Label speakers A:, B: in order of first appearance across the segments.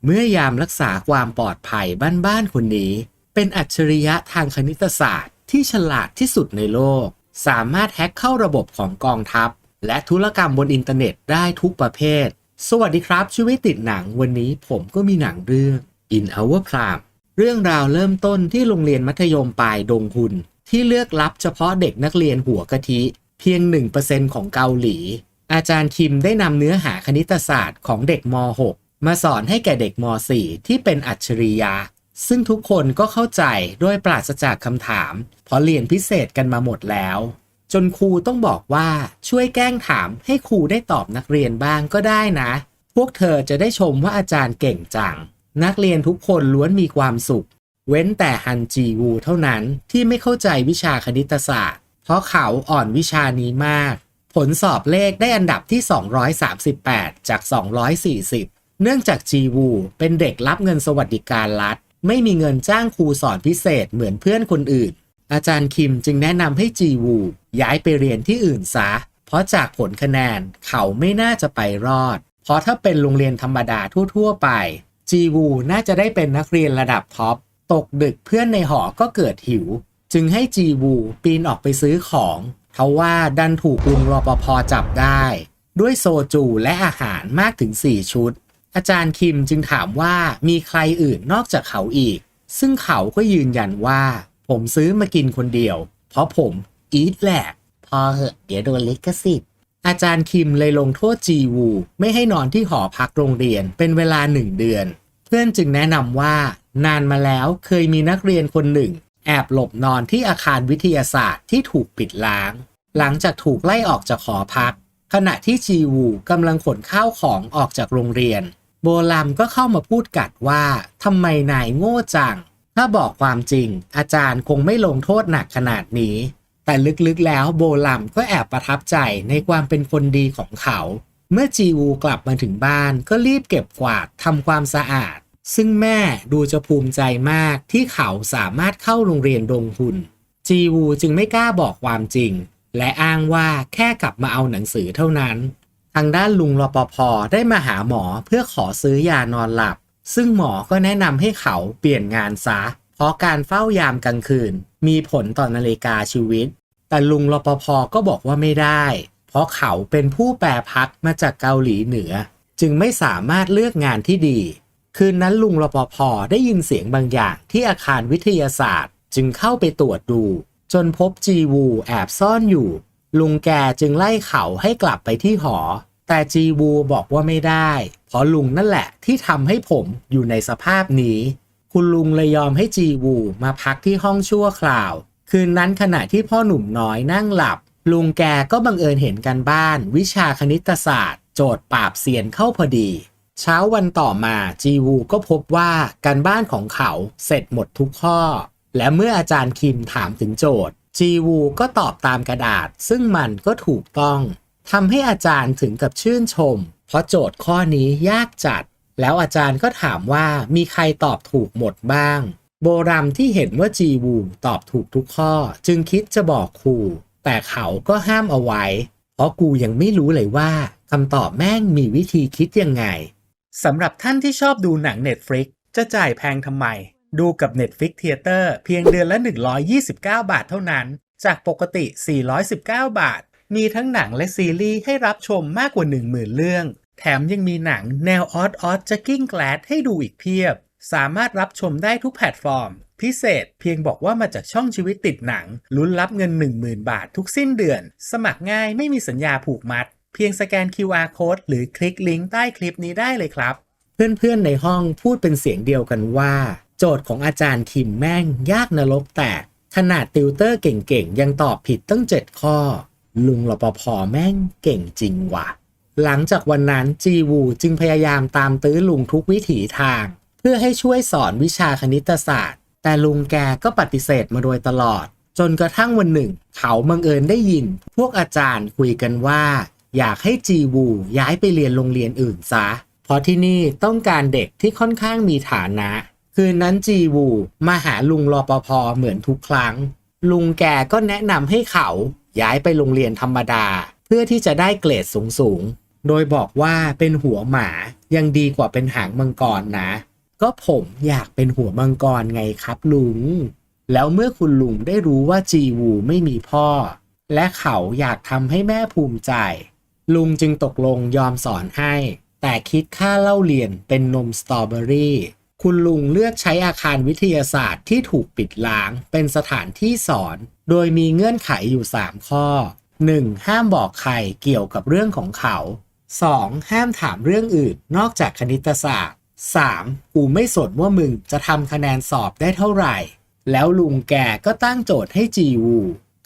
A: เมื่อยามรักษาความปลอดภัยบ้านๆคนนี้เป็นอัจฉริยะทางคณิตศาสตร์ที่ฉลาดที่สุดในโลกสามารถแฮ็กเข้าระบบของกองทัพและธุรกรรมบนอินเทอร์เน็ตได้ทุกประเภทสวัสดีครับชีวิตติดหนังวันนี้ผมก็มีหนังเรื่อง In Our Prime เรื่องราวเริ่มต้นที่โรงเรียนมัธยมปลายดงฮุนที่เลือกรับเฉพาะเด็กนักเรียนหัวกะทิเพียง 1% ของเกาหลีอาจารย์คิมได้นำเนื้อหาคณิตศาสตร์ของเด็กม.6 มาสอนให้แก่เด็กม.4 ที่เป็นอัจฉริยะซึ่งทุกคนก็เข้าใจโดยปราศจากคำถามเพราะเรียนพิเศษกันมาหมดแล้วจนครูต้องบอกว่าช่วยแกล้งถามให้ครูได้ตอบนักเรียนบ้างก็ได้นะพวกเธอจะได้ชมว่าอาจารย์เก่งจังนักเรียนทุกคนล้วนมีความสุขเว้นแต่ฮันจีวูเท่านั้นที่ไม่เข้าใจวิชาคณิตศาสตร์เพราะเขาอ่อนวิชานี้มากผลสอบเลขได้อันดับที่238จาก240เนื่องจากจีวูเป็นเด็กรับเงินสวัสดิการรัฐไม่มีเงินจ้างครูสอนพิเศษเหมือนเพื่อนคนอื่นอาจารย์คิมจึงแนะนำให้จีวูย้ายไปเรียนที่อื่นซะเพราะจากผลคะแนนเขาไม่น่าจะไปรอดเพราะถ้าเป็นโรงเรียนธรรมดาทั่วๆไปจีวูน่าจะได้เป็นนักเรียนระดับท็อปตกดึกเพื่อนในหอก็เกิดหิวจึงให้จีวูปีนออกไปซื้อของทว่าดันถูกลุงรปภ.จับได้ด้วยโซจูและอาหารมากถึง4ชุดอาจารย์คิมจึงถามว่ามีใครอื่นนอกจากเขาอีกซึ่งเขาก็ยืนยันว่าผมซื้อมากินคนเดียวเพราะผมอีทแหละพอเหอะเดี๋ยวโดนลิขสิทธิ์อาจารย์คิมเลยลงโทษจีวูไม่ให้นอนที่หอพักโรงเรียนเป็นเวลา1 เดือนเพื่อนจึงแนะนำว่านานมาแล้วเคยมีนักเรียนคนหนึ่งแอบหลบนอนที่อาคารวิทยาศาสตร์ที่ถูกปิดล้างหลังจากถูกไล่ออกจากหอพักขณะที่จีวูกำลังขนข้าวของออกจากโรงเรียนโบลัมก็เข้ามาพูดกัดว่าทำไมนายโง่จังถ้าบอกความจริงอาจารย์คงไม่ลงโทษหนักขนาดนี้แต่ลึกๆแล้วโบลัมก็แอบประทับใจในความเป็นคนดีของเขาเมื่อจีวูกลับมาถึงบ้านก็รีบเก็บกวาดทำความสะอาดซึ่งแม่ดูจะภูมิใจมากที่เขาสามารถเข้าโรงเรียนดงฮุนจีวูจึงไม่กล้าบอกความจริงและอ้างว่าแค่กลับมาเอาหนังสือเท่านั้นทางด้านลุงรปภ.ได้มาหาหมอเพื่อขอซื้อยานอนหลับซึ่งหมอก็แนะนำให้เขาเปลี่ยนงานซะเพราะการเฝ้ายามกลางคืนมีผลต่อนาฬิกาชีวิตแต่ลุงรปภ.ก็บอกว่าไม่ได้เพราะเขาเป็นผู้แปรพักมาจากเกาหลีเหนือจึงไม่สามารถเลือกงานที่ดีคืนนั้นลุงรปภ.ได้ยินเสียงบางอย่างที่อาคารวิทยาศาสตร์จึงเข้าไปตรวจดูจนพบจีวูแอบซ่อนอยู่ลุงแกจึงไล่เขาให้กลับไปที่หอแต่จีวูบอกว่าไม่ได้เพราะลุงนั่นแหละที่ทำให้ผมอยู่ในสภาพนี้คุณลุงเลยยอมให้จีวูมาพักที่ห้องชั่วคราวคืนนั้นขณะที่พ่อหนุ่มน้อยนั่งหลับลุงแกก็บังเอิญเห็นกันบ้านวิชาคณิตศาสตร์โจทย์ปราบเซียนเข้าพอดีเช้าวันต่อมาจีวูก็พบว่าการบ้านของเขาเสร็จหมดทุกข้อและเมื่ออาจารย์คิมถามถึงโจทย์จีวูก็ตอบตามกระดาษซึ่งมันก็ถูกต้องทำให้อาจารย์ถึงกับชื่นชมเพราะโจทย์ข้อนี้ยากจัดแล้วอาจารย์ก็ถามว่ามีใครตอบถูกหมดบ้างโบรัมที่เห็นว่าจีวูตอบถูกทุกข้อจึงคิดจะบอกครูแต่เขาก็ห้ามเอาไว้เพราะกูยังไม่รู้เลยว่าคำตอบแม่งมีวิธีคิดยังไงสำหรับท่านที่ชอบดูหนัง Netflix จะจ่ายแพงทำไมดูกับ Netflix Theater เพียงเดือนละ129 บาทเท่านั้นจากปกติ419 บาทมีทั้งหนังและซีรีส์ให้รับชมมากกว่า 10,000 เรื่องแถมยังมีหนังแนวออสจักกิ้งแกลดให้ดูอีกเพียบสามารถรับชมได้ทุกแพลตฟอร์มพิเศษเพียงบอกว่ามาจากช่องชีวิตติดหนังลุ้นรับเงิน 10,000 บาททุกสิ้นเดือนสมัครง่ายไม่มีสัญญาผูกมัดเพียงสแกน QR Code หรือคลิกลิงก์ใต้คลิปนี้ได้เลยครับเพื่อนๆในห้องพูดเป็นเสียงเดียวกันว่าโจทย์ของอาจารย์คิมแม่งยากนรกแตกขนาดติวเตอร์เก่งๆยังตอบผิดตั้ง7 ข้อลุงรปภ.แม่งเก่งจริงว่ะหลังจากวันนั้นจีวูจึงพยายามตามตื้อลุงทุกวิถีทางเพื่อให้ช่วยสอนวิชาคณิตศาสตร์แต่ลุงแกก็ปฏิเสธมาโดยตลอดจนกระทั่งวันหนึ่งเขาบังเอิญได้ยินพวกอาจารย์คุยกันว่าอยากให้จีวูย้ายไปเรียนโรงเรียนอื่นซะเพราะที่นี่ต้องการเด็กที่ค่อนข้างมีฐานะคืนนั้นจีวูมาหาลุงรปภ.เหมือนทุกครั้งลุงแกก็แนะนำให้เขาย้ายไปโรงเรียนธรรมดาเพื่อที่จะได้เกรดสูง โดยบอกว่าเป็นหัวหมายังดีกว่าเป็นหางมังกรนะ ก็ผมอยากเป็นหัวมังกรไงครับลุงแล้วเมื่อคุณลุงได้รู้ว่าจีวูไม่มีพ่อและเขาอยากทำให้แม่ภูมิใจลุงจึงตกลงยอมสอนให้แต่คิดค่าเล่าเรียนเป็นนมสตรอเบอรี่คุณลุงเลือกใช้อาคารวิทยาศาสตร์ที่ถูกปิดล้างเป็นสถานที่สอนโดยมีเงื่อนไขอยู่3ข้อ 1. ห้ามบอกใครเกี่ยวกับเรื่องของเขา 2. ห้ามถามเรื่องอื่นนอกจากคณิตศาสตร์ 3. กูไม่สนว่ามึงจะทำคะแนนสอบได้เท่าไหร่แล้วลุงแกก็ตั้งโจทย์ให้จีวู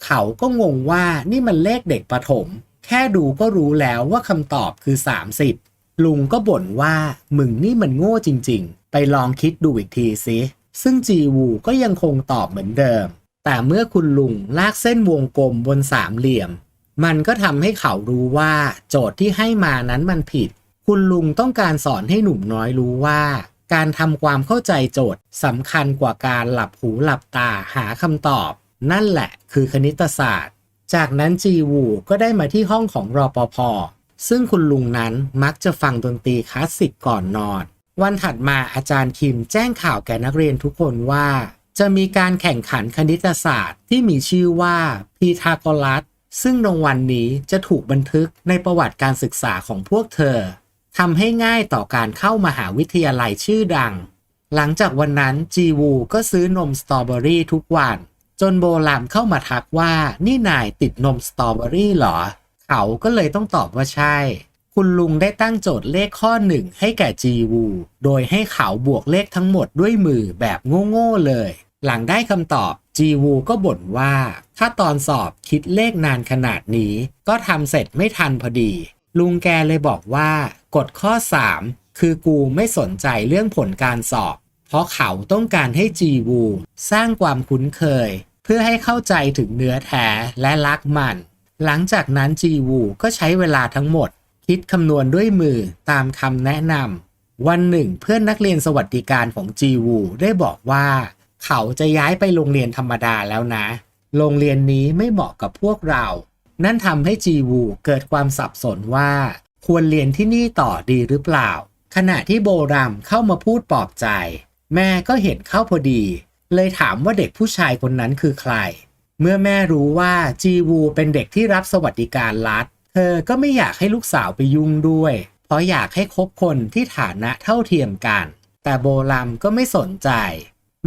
A: เขาก็งงว่านี่มันเลขเด็กประถมแค่ดูก็รู้แล้วว่าคำตอบคือ30ลุงก็บ่นว่ามึงนี่มันโง่จริงๆไปลองคิดดูอีกทีสิซึ่งจีวูก็ยังคงตอบเหมือนเดิมแต่เมื่อคุณลุงลากเส้นวงกลมบนสามเหลี่ยมมันก็ทำให้เขารู้ว่าโจทย์ที่ให้มานั้นมันผิดคุณลุงต้องการสอนให้หนุ่มน้อยรู้ว่าการทำความเข้าใจโจทย์สำคัญกว่าการหลับหูหลับตาหาคำตอบนั่นแหละคือคณิตศาสตร์จากนั้นจีวูก็ได้มาที่ห้องของรปภ.ซึ่งคุณลุงนั้นมักจะฟังดนตรีคลาสสิกก่อนนอนวันถัดมาอาจารย์คิมแจ้งข่าวแก่นักเรียนทุกคนว่าจะมีการแข่งขันคณิตศาสตร์ที่มีชื่อว่าพีทาโกรัสซึ่งรางวัลนี้จะถูกบันทึกในประวัติการศึกษาของพวกเธอทำให้ง่ายต่อการเข้ามหาวิทยาลัยชื่อดังหลังจากวันนั้นจีวูก็ซื้อนมสตรอเบอรี่ทุกวันจนโบรามเข้ามาทักว่านี่นายติดนมสตรอเบอรี่เหรอเขาก็เลยต้องตอบว่าใช่คุณลุงได้ตั้งโจทย์เลขข้อ1ให้แก่จีวูโดยให้เขาบวกเลขทั้งหมดด้วยมือแบบโง่ๆเลยหลังได้คำตอบจีวูก็บ่นว่าถ้าตอนสอบคิดเลขนานขนาดนี้ก็ทำเสร็จไม่ทันพอดีลุงแกเลยบอกว่ากฎข้อ3คือกูไม่สนใจเรื่องผลการสอบเพราะเขาต้องการให้จีวูสร้างความคุ้นเคยเพื่อให้เข้าใจถึงเนื้อแท้และรักมันหลังจากนั้นจีวูก็ใช้เวลาทั้งหมดคิดคำนวณด้วยมือตามคำแนะนำวันหนึ่งเพื่อนนักเรียนสวัสดิการของจีวูได้บอกว่าเขาจะย้ายไปโรงเรียนธรรมดาแล้วนะโรงเรียนนี้ไม่เหมาะกับพวกเรานั่นทำให้จีวูเกิดความสับสนว่าควรเรียนที่นี่ต่อดีหรือเปล่าขณะที่โบรัมเข้ามาพูดปลอบใจแม่ก็เห็นเข้าพอดีเลยถามว่าเด็กผู้ชายคนนั้นคือใครเมื่อแม่รู้ว่าจีวูเป็นเด็กที่รับสวัสดิการรัฐเธอก็ไม่อยากให้ลูกสาวไปยุ่งด้วยเพราะอยากให้คบคนที่ฐานะเท่าเทียมกันแต่โบรัมก็ไม่สนใจ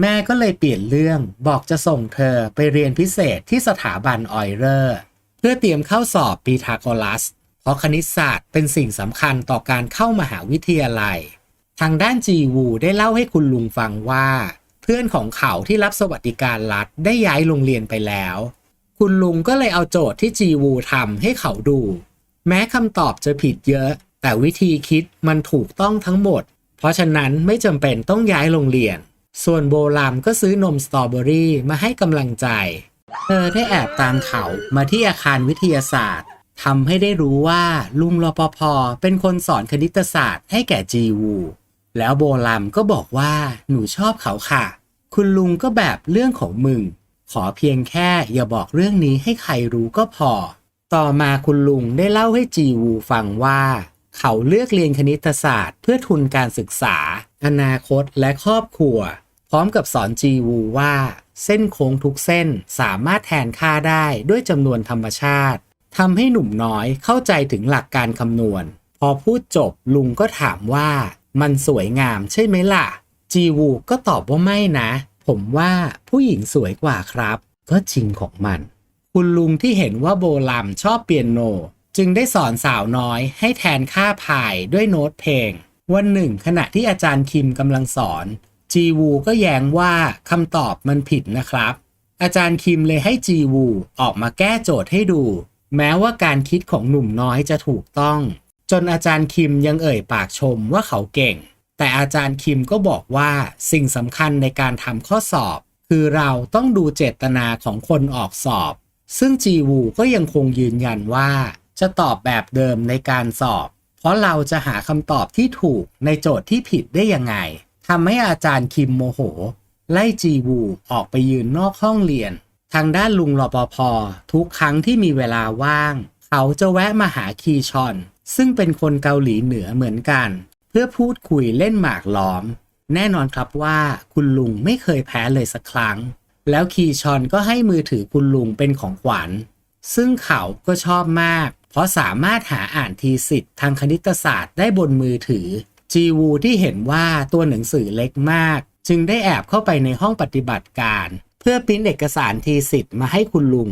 A: แม่ก็เลยเปลี่ยนเรื่องบอกจะส่งเธอไปเรียนพิเศษที่สถาบันออยเลอร์เพื่อเตรียมเข้าสอบพีทาโกรัสเพราะคณิตศาสตร์เป็นสิ่งสำคัญต่อการเข้ามหาวิทยาลัยทางด้านจีวูได้เล่าให้คุณลุงฟังว่าเพื่อนของเขาที่รับสวัสดิการรัฐได้ย้ายโรงเรียนไปแล้วคุณลุงก็เลยเอาโจทย์ที่จีวูทำให้เขาดูแม้คำตอบจะผิดเยอะแต่วิธีคิดมันถูกต้องทั้งหมดเพราะฉะนั้นไม่จำเป็นต้องย้ายโรงเรียนส่วนโบรามก็ซื้อนมสตรอเบอรี่มาให้กำลังใจเธอได้แอบตามเขามาที่อาคารวิทยาศาสตร์ทำให้ได้รู้ว่าลุงรปภ.เป็นคนสอนคณิตศาสตร์ให้แก่จีวูแล้วโบรามก็บอกว่าหนูชอบเขาค่ะคุณลุงก็แบบเรื่องของมึงขอเพียงแค่อย่าบอกเรื่องนี้ให้ใครรู้ก็พอต่อมาคุณลุงได้เล่าให้จีวูฟังว่าเขาเลือกเรียนคณิตศาสตร์เพื่อทุนการศึกษาอนาคตและครอบครัวพร้อมกับสอนจีวูว่าเส้นโค้งทุกเส้นสามารถแทนค่าได้ด้วยจำนวนธรรมชาติทำให้หนุ่มน้อยเข้าใจถึงหลักการคำนวณพอพูดจบลุงก็ถามว่ามันสวยงามใช่ไหมล่ะจีวูก็ตอบว่าไม่นะผมว่าผู้หญิงสวยกว่าครับก็จริงของมันคุณลุงที่เห็นว่าโบรัมชอบเปียโนจึงได้สอนสาวน้อยให้แทนค่าพายด้วยโน้ตเพลงวันหนึ่งขณะที่อาจารย์คิมกำลังสอนจีวูก็แย้งว่าคำตอบมันผิดนะครับอาจารย์คิมเลยให้จีวูออกมาแก้โจทย์ให้ดูแม้ว่าการคิดของหนุ่มน้อยจะถูกต้องจนอาจารย์คิมยังเอ่ยปากชมว่าเขาเก่งแต่อาจารย์คิมก็บอกว่าสิ่งสำคัญในการทำข้อสอบคือเราต้องดูเจตนาของคนออกสอบซึ่งจีวูก็ยังคงยืนยันว่าจะตอบแบบเดิมในการสอบเพราะเราจะหาคำตอบที่ถูกในโจทย์ที่ผิดได้ยังไงทำให้อาจารย์คิมโมโหไล่จีวูออกไปยืนนอกห้องเรียนทางด้านลุงรปภ.ทุกครั้งที่มีเวลาว่างเขาจะแวะมาหาคีชอน ซึ่งเป็นคนเกาหลีเหนือเหมือนกันเพื่อพูดคุยเล่นหมากล้อมแน่นอนครับว่าคุณลุงไม่เคยแพ้เลยสักครั้งแล้วคีชอนก็ให้มือถือคุณลุงเป็นของขวัญซึ่งเขาก็ชอบมากเพราะสามารถหาอ่านทีสิทธิ์ทางคณิตศาสตร์ได้บนมือถือจีวูที่เห็นว่าตัวหนังสือเล็กมากจึงได้แอบเข้าไปในห้องปฏิบัติการเพื่อพิมพ์เอกสารทีสิทธิ์มาให้คุณลุง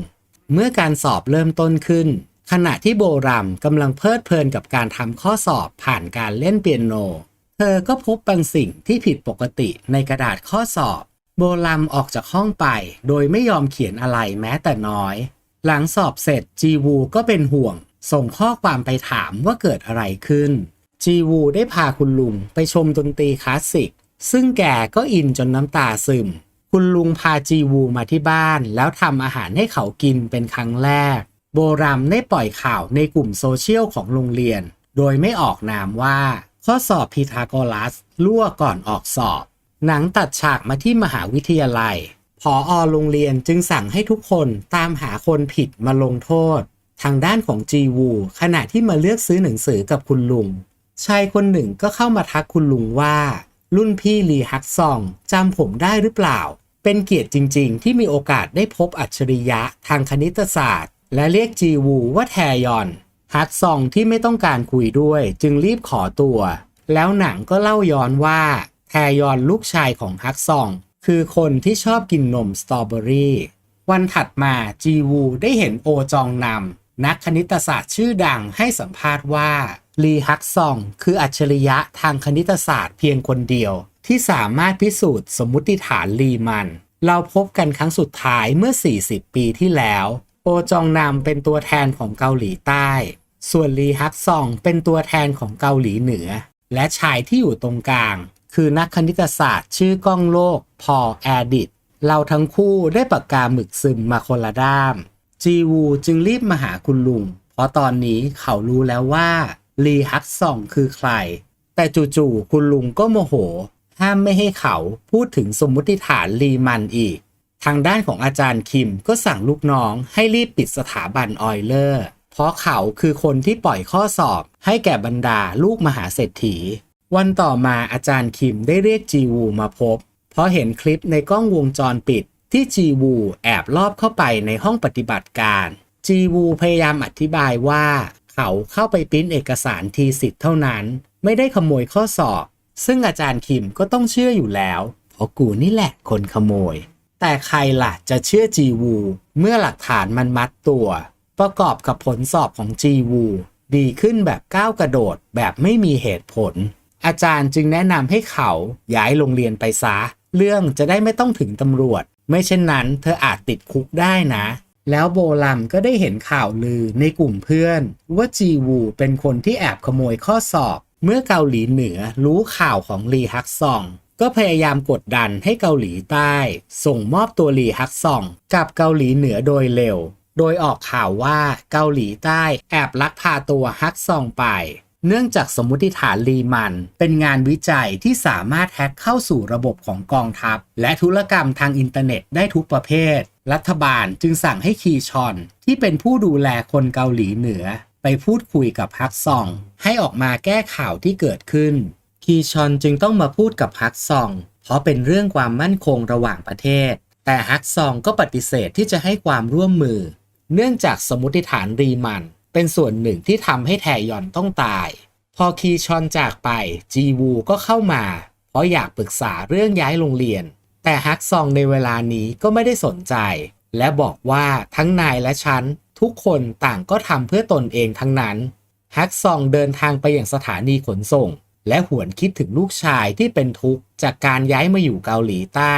A: เมื่อการสอบเริ่มต้นขึ้นขณะที่โบรัมกำลังเพลิดเพลินกับการทำข้อสอบผ่านการเล่นเปียโนเธอก็พบบางสิ่งที่ผิดปกติในกระดาษข้อสอบโบรัมออกจากห้องไปโดยไม่ยอมเขียนอะไรแม้แต่น้อยหลังสอบเสร็จจีวูก็เป็นห่วงส่งข้อความไปถามว่าเกิดอะไรขึ้นจีวูได้พาคุณลุงไปชมดนตรีคลาสสิกซึ่งแกก็อินจนน้ำตาซึมคุณลุงพาจีวูมาที่บ้านแล้วทำอาหารให้เขากินเป็นครั้งแรกโบรัมได้ปล่อยข่าวในกลุ่มโซเชียลของโรงเรียนโดยไม่ออกนามว่าข้อสอบพีทาโกรัสรั่วก่อนออกสอบหนังตัดฉากมาที่มหาวิทยาลัยผอ.โรงเรียนจึงสั่งให้ทุกคนตามหาคนผิดมาลงโทษทางด้านของจีวูขณะที่มาเลือกซื้อหนังสือกับคุณลุงชายคนหนึ่งก็เข้ามาทักคุณลุงว่ารุ่นพี่ลีฮักซองจำผมได้หรือเปล่าเป็นเกียรติจริงๆที่มีโอกาสได้พบอัจฉริยะทางคณิตศาสตร์และเรียกจีวูว่าแทยอนฮักซองที่ไม่ต้องการคุยด้วยจึงรีบขอตัวแล้วหนังก็เล่าย้อนว่าแทยอนลูกชายของฮักซองคือคนที่ชอบกินนมสตรอเบอรี่วันถัดมาจีวูได้เห็นโอจองนำนักคณิตศาสตร์ชื่อดังให้สัมภาษณ์ว่าลีฮักซองคืออัจฉริยะทางคณิตศาสตร์เพียงคนเดียวที่สามารถพิสูจน์สมมุติฐานลีมันเราพบกันครั้งสุดท้ายเมื่อ40 ปีที่แล้วโอจองนำเป็นตัวแทนของเกาหลีใต้ส่วนลีฮักซองเป็นตัวแทนของเกาหลีเหนือและชายที่อยู่ตรงกลางคือนักคณิตศาสตร์ชื่อก้องโลกพอลแอดิตเราทั้งคู่ได้ปากกาหมึกซึมมาคนละด้ามจีวูจึงรีบมาหาคุณลุงเพราะตอนนี้เขารู้แล้วว่าลีฮักซองคือใครแต่จู่ๆคุณลุงก็โมโหห้ามไม่ให้เขาพูดถึงสมมุติฐานลีมันอีกทางด้านของอาจารย์คิมก็สั่งลูกน้องให้รีบปิดสถาบันออยเลอร์เพราะเขาคือคนที่ปล่อยข้อสอบให้แก่บรรดาลูกมหาเศรษฐีวันต่อมาอาจารย์คิมได้เรียกจีวูมาพบเพราะเห็นคลิปในกล้องวงจรปิดที่จีวูแอบลอบเข้าไปในห้องปฏิบัติการจีวูพยายามอธิบายว่าเขาเข้าไปปริ้นเอกสารทีสิทธิ์เท่านั้นไม่ได้ขโมยข้อสอบซึ่งอาจารย์คิมก็ต้องเชื่ออยู่แล้วเพราะกูนี่แหละคนขโมยแต่ใครล่ะจะเชื่อจีวูเมื่อหลักฐานมันมัดตัวประกอบกับผลสอบของจีวูดีขึ้นแบบก้าวกระโดดแบบไม่มีเหตุผลอาจารย์จึงแนะนำให้เขาย้ายโรงเรียนไปซะเรื่องจะได้ไม่ต้องถึงตำรวจไม่เช่นนั้นเธออาจติดคุกได้นะแล้วโบลัมก็ได้เห็นข่าวลือในกลุ่มเพื่อนว่าจีวูเป็นคนที่แอบขโมยข้อสอบเมื่อเกาหลีเหนือรู้ข่าวของลีฮักซองก็พยายามกดดันให้เกาหลีใต้ส่งมอบตัวลีฮักซองกับเกาหลีเหนือโดยเร็วโดยออกข่าวว่าเกาหลีใต้แอบลักพาตัวฮักซองไปเนื่องจากสมมุติฐานลีมันเป็นงานวิจัยที่สามารถแฮ็กเข้าสู่ระบบของกองทัพและธุรกรรมทางอินเทอร์เน็ตได้ทุกประเภทรัฐบาลจึงสั่งให้คีชอนที่เป็นผู้ดูแลคนเกาหลีเหนือไปพูดคุยกับฮักซองให้ออกมาแก้ข่าวที่เกิดขึ้นคีชอนจึงต้องมาพูดกับฮักซองเพราะเป็นเรื่องความมั่นคงระหว่างประเทศแต่ฮักซองก็ปฏิเสธที่จะให้ความร่วมมือเนื่องจากสมมุติฐานรีมันเป็นส่วนหนึ่งที่ทำให้แทยอนต้องตายพอคีชอนจากไปจีวูก็เข้ามาเพราะอยากปรึกษาเรื่องย้ายโรงเรียนแต่ฮักซองในเวลานี้ก็ไม่ได้สนใจและบอกว่าทั้งนายและฉันทุกคนต่างก็ทำเพื่อตนเองทั้งนั้นฮักซองเดินทางไปยังสถานีขนส่งและหวนคิดถึงลูกชายที่เป็นทุกข์จากการย้ายมาอยู่เกาหลีใต้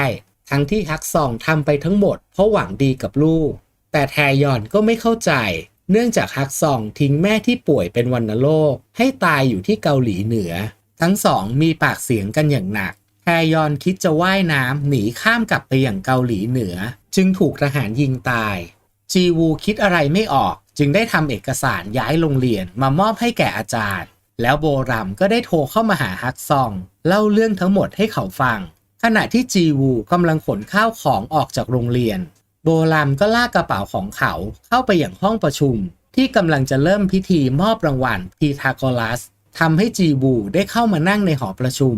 A: ทั้งที่ฮักซองทำไปทั้งหมดเพราะหวังดีกับลูกแต่แทยอนก็ไม่เข้าใจเนื่องจากฮักซองทิ้งแม่ที่ป่วยเป็นวัณโรคให้ตายอยู่ที่เกาหลีเหนือทั้งสองมีปากเสียงกันอย่างหนักแทยอนคิดจะว่ายน้ำหนีข้ามกลับไปยังเกาหลีเหนือจึงถูกทหารยิงตายจีวูคิดอะไรไม่ออกจึงได้ทำเอกสารย้ายโรงเรียนมามอบให้แก่อาจารย์แล้วโบรัมก็ได้โทรเข้ามาหาฮักซองเล่าเรื่องทั้งหมดให้เขาฟังขณะที่จีวูกำลังขนข้าวของออกจากโรงเรียนโบรัมก็ลากกระเป๋าของเขาเข้าไปอย่างห้องประชุม ที่กำลังจะเริ่มพิธีมอบรางวัลพีทาโกรัสทำให้จีวูได้เข้ามานั่งในหอประชุม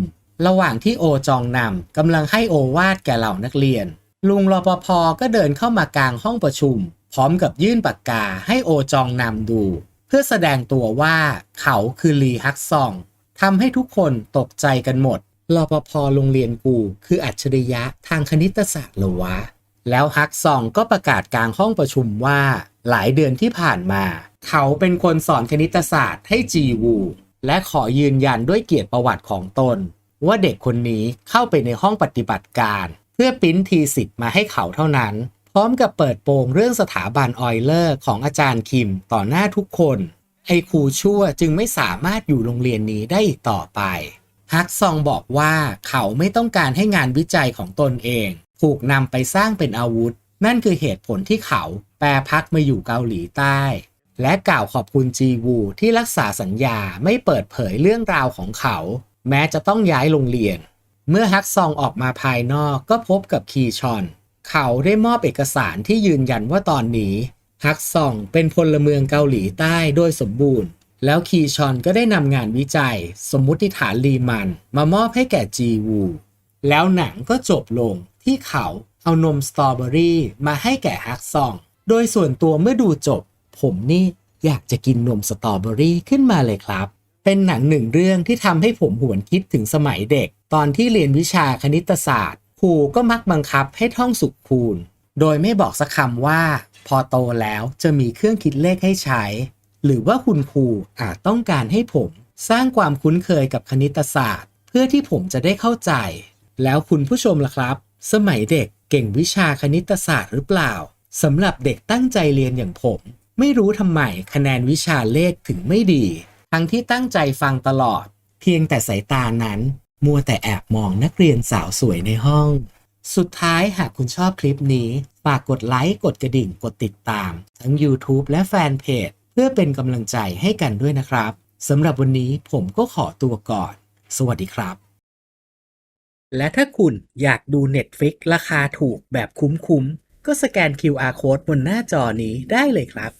A: ระหว่างที่โอจองนำกำลังให้โอวาทแก่เหล่านักเรียนลุงรปภ.ก็เดินเข้ามากลางห้องประชุมพร้อมกับยื่นปากกาให้โอจองนำดูเพื่อแสดงตัวว่าเขาคือลีฮักซองทำให้ทุกคนตกใจกันหมดรปภ.โรงเรียนกูคืออัจฉริยะทางคณิตศาสตร์เหรอวะแล้วฮักซองก็ประกาศกลางห้องประชุมว่าหลายเดือนที่ผ่านมาเขาเป็นคนสอนคณิตศาสตร์ให้จีวูและขอยืนยันด้วยเกียรติประวัติของตนว่าเด็กคนนี้เข้าไปในห้องปฏิบัติการเพื่อปริ้นทีสิทธิ์มาให้เขาเท่านั้นพร้อมกับเปิดโปงเรื่องสถาบันออยเลอร์ของอาจารย์คิมต่อหน้าทุกคนไอ้ครูชั่วจึงไม่สามารถอยู่โรงเรียนนี้ได้อีกต่อไปฮักซองบอกว่าเขาไม่ต้องการให้งานวิจัยของตนเองถูกนำไปสร้างเป็นอาวุธนั่นคือเหตุผลที่เขาแปรพักมาอยู่เกาหลีใต้และกล่าวขอบคุณจีวูที่รักษาสัญญาไม่เปิดเผยเรื่องราวของเขาแม้จะต้องย้ายโรงเรียนเมื่อฮักซองออกมาภายนอกก็พบกับคีชอนเขาได้มอบเอกสารที่ยืนยันว่าตอนนี้ฮักซองเป็นพลเมืองเกาหลีใต้โดยสมบูรณ์แล้วคีชอนก็ได้นำงานวิจัยสมมุติฐานลีมันมามอบให้แก่จีวูแล้วหนังก็จบลงที่เขาเอานมสตรอเบอรี่มาให้แก่ฮักซองโดยส่วนตัวเมื่อดูจบผมนี่อยากจะกินนมสตรอเบอรี่ขึ้นมาเลยครับเป็นหนังหนึ่งเรื่องที่ทำให้ผมหวนคิดถึงสมัยเด็กตอนที่เรียนวิชาคณิตศาสตร์ครูก็มักบังคับให้ท่องสุขคูณโดยไม่บอกสักคำว่าพอโตแล้วจะมีเครื่องคิดเลขให้ใช้หรือว่าคุณครูอาจต้องการให้ผมสร้างความคุ้นเคยกับคณิตศาสตร์เพื่อที่ผมจะได้เข้าใจแล้วคุณผู้ชมล่ะครับสมัยเด็กเก่งวิชาคณิตศาสตร์หรือเปล่าสำหรับเด็กตั้งใจเรียนอย่างผมไม่รู้ทำไมคะแนนวิชาเลขถึงไม่ดีทั้งที่ตั้งใจฟังตลอดเพียงแต่สายตานั้นมัวแต่แอบมองนักเรียนสาวสวยในห้องสุดท้ายหากคุณชอบคลิปนี้ฝากกดไลค์กดกระดิ่งกดติดตามทั้ง YouTube และแฟนเพจเพื่อเป็นกำลังใจให้กันด้วยนะครับสำหรับวันนี้ผมก็ขอตัวก่อนสวัสดีครับและถ้าคุณอยากดู Netflix ราคาถูกแบบคุ้มๆก็สแกน QR Code บนหน้าจอนี้ได้เลยครับ